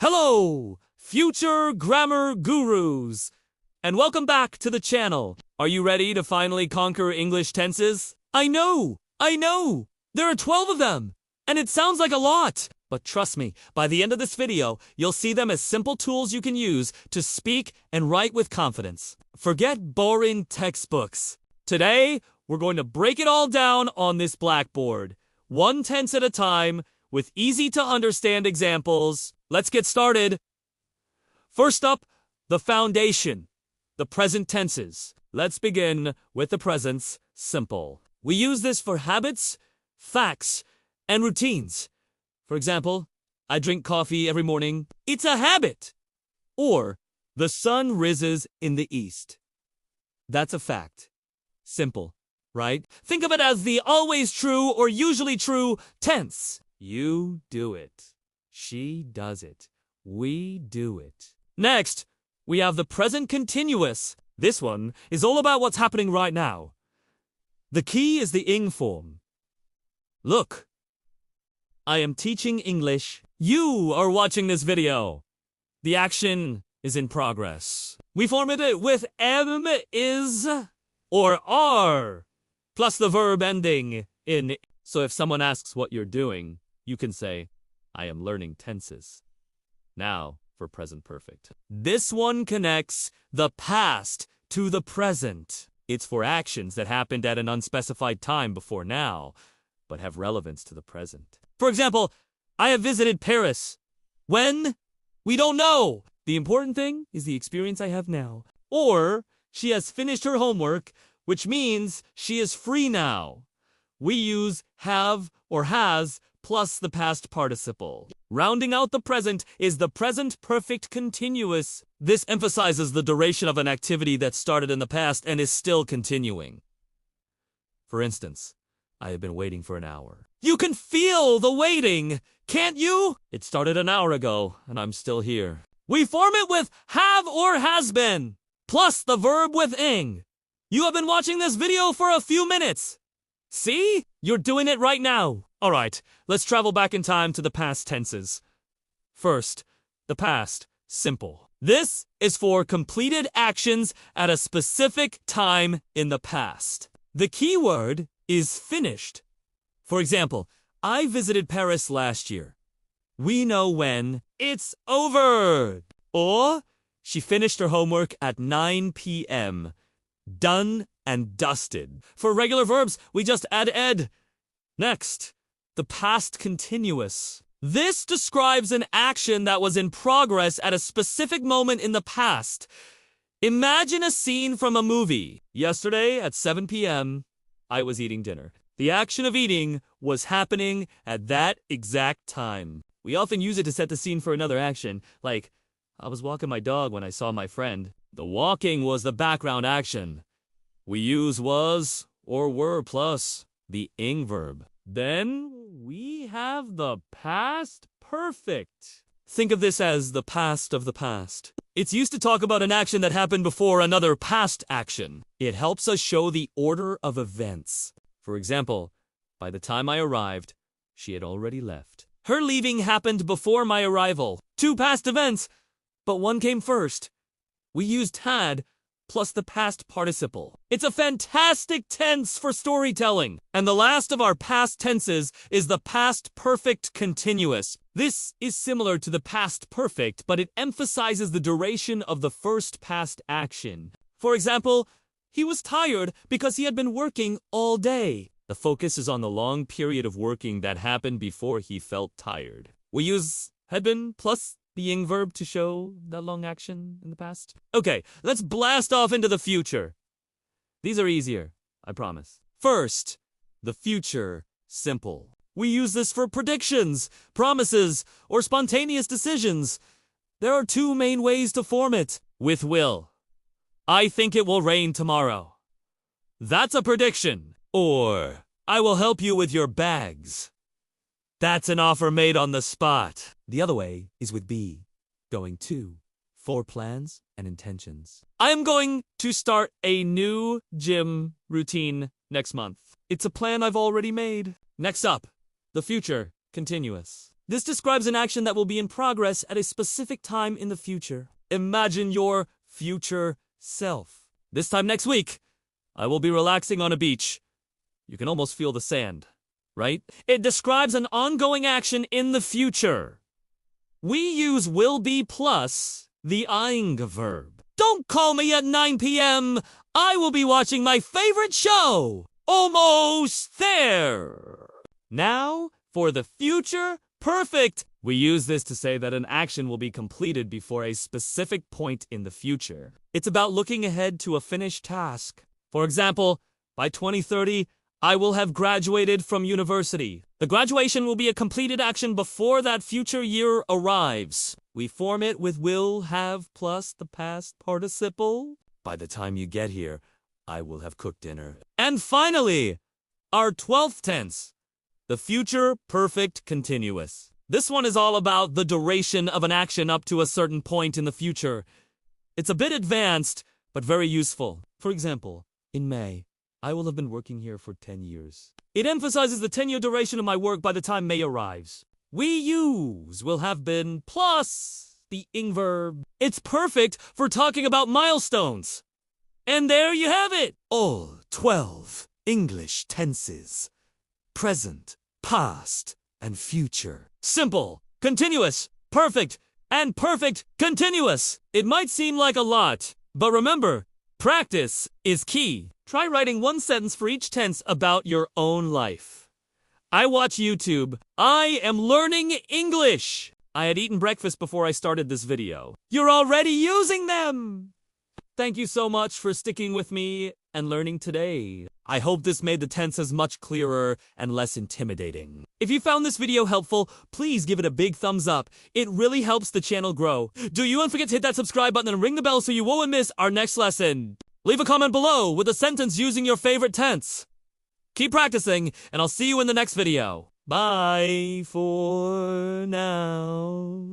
Hello, future grammar gurus, and welcome back to the channel. Are you ready to finally conquer English tenses? I know! There are 12 of them, and it sounds like a lot. But trust me, by the end of this video, you'll see them as simple tools you can use to speak and write with confidence. Forget boring textbooks. Today, we're going to break it all down on this blackboard, one tense at a time, with easy-to-understand examples. Let's get started. First up, the foundation, the present tenses. Let's begin with the present simple. We use this for habits, facts, and routines. For example, I drink coffee every morning. It's a habit. Or, the sun rises in the east. That's a fact. Simple, right? Think of it as the always true or usually true tense. You do it. She does it. We do it. Next, we have the present continuous. This one is all about what's happening right now. The key is the ing form. Look, I am teaching English. You are watching this video. The action is in progress. We form it with am, is, or are, plus the verb ending in. So if someone asks what you're doing, you can say, I am learning tenses. Now for present perfect. This one connects the past to the present. It's for actions that happened at an unspecified time before now, but have relevance to the present. For example, I have visited Paris. When? We don't know. The important thing is the experience I have now. Or, she has finished her homework, which means she is free now. We use have or has plus the past participle. Rounding out the present is the present perfect continuous. This emphasizes the duration of an activity that started in the past and is still continuing. For instance, I have been waiting for an hour. You can feel the waiting, can't you? It started an hour ago, and I'm still here. We form it with have or has been, plus the verb with ing. You have been watching this video for a few minutes. See? You're doing it right now. Alright, let's travel back in time to the past tenses. First, the past, simple. This is for completed actions at a specific time in the past. The key word is finished. For example, I visited Paris last year. We know when it's over. Or, she finished her homework at 9 p.m. Done and dusted. For regular verbs, we just add ed. Next, the past continuous. This describes an action that was in progress at a specific moment in the past. Imagine a scene from a movie. Yesterday at 7 p.m., I was eating dinner. The action of eating was happening at that exact time. We often use it to set the scene for another action, like, I was walking my dog when I saw my friend. The walking was the background action. We use was or were plus the ing verb. Then we have the past perfect. Think of this as the past of the past. It's used to talk about an action that happened before another past action. It helps us show the order of events. For example, by the time I arrived, she had already left. Her leaving happened before my arrival. Two past events, but one came first. We used had plus the past participle. It's a fantastic tense for storytelling. And the last of our past tenses is the past perfect continuous. This is similar to the past perfect, but it emphasizes the duration of the first past action. For example, he was tired because he had been working all day. The focus is on the long period of working that happened before he felt tired. We use had been plus the ing verb to show that long action in the past. Okay, let's blast off into the future. These are easier, I promise. First, the future simple. We use this for predictions, promises, or spontaneous decisions. There are two main ways to form it. With will. I think it will rain tomorrow. That's a prediction. Or, I will help you with your bags. That's an offer made on the spot. The other way is with be, going to, for plans and intentions. I am going to start a new gym routine next month. It's a plan I've already made. Next up, the future continuous. This describes an action that will be in progress at a specific time in the future. Imagine your future self. This time next week, I will be relaxing on a beach. You can almost feel the sand, right? It describes an ongoing action in the future. We use will be plus the ing verb. Don't call me at 9 p.m. I will be watching my favorite show. Almost there. Now, for the future perfect. We use this to say that an action will be completed before a specific point in the future. It's about looking ahead to a finished task. For example, by 2030, I will have graduated from university. The graduation will be a completed action before that future year arrives. We form it with will have plus the past participle. By the time you get here, I will have cooked dinner. And finally, our 12th tense, the future perfect continuous. This one is all about the duration of an action up to a certain point in the future. It's a bit advanced, but very useful. For example, in May, I will have been working here for 10 years. It emphasizes the 10-year duration of my work by the time May arrives. We use will have been plus the ing verb. It's perfect for talking about milestones. And there you have it. All 12 English tenses. Present, past, and future. Simple, continuous, perfect, and perfect continuous. It might seem like a lot, but remember, practice is key. Try writing one sentence for each tense about your own life. I watch YouTube. I am learning English. I had eaten breakfast before I started this video. You're already using them! Thank you so much for sticking with me and learning today. I hope this made the tenses much clearer and less intimidating. If you found this video helpful, please give it a big thumbs up. It really helps the channel grow. Do you don't forget to hit that subscribe button and ring the bell so you won't miss our next lesson. Leave a comment below with a sentence using your favorite tense. Keep practicing, and I'll see you in the next video. Bye for now.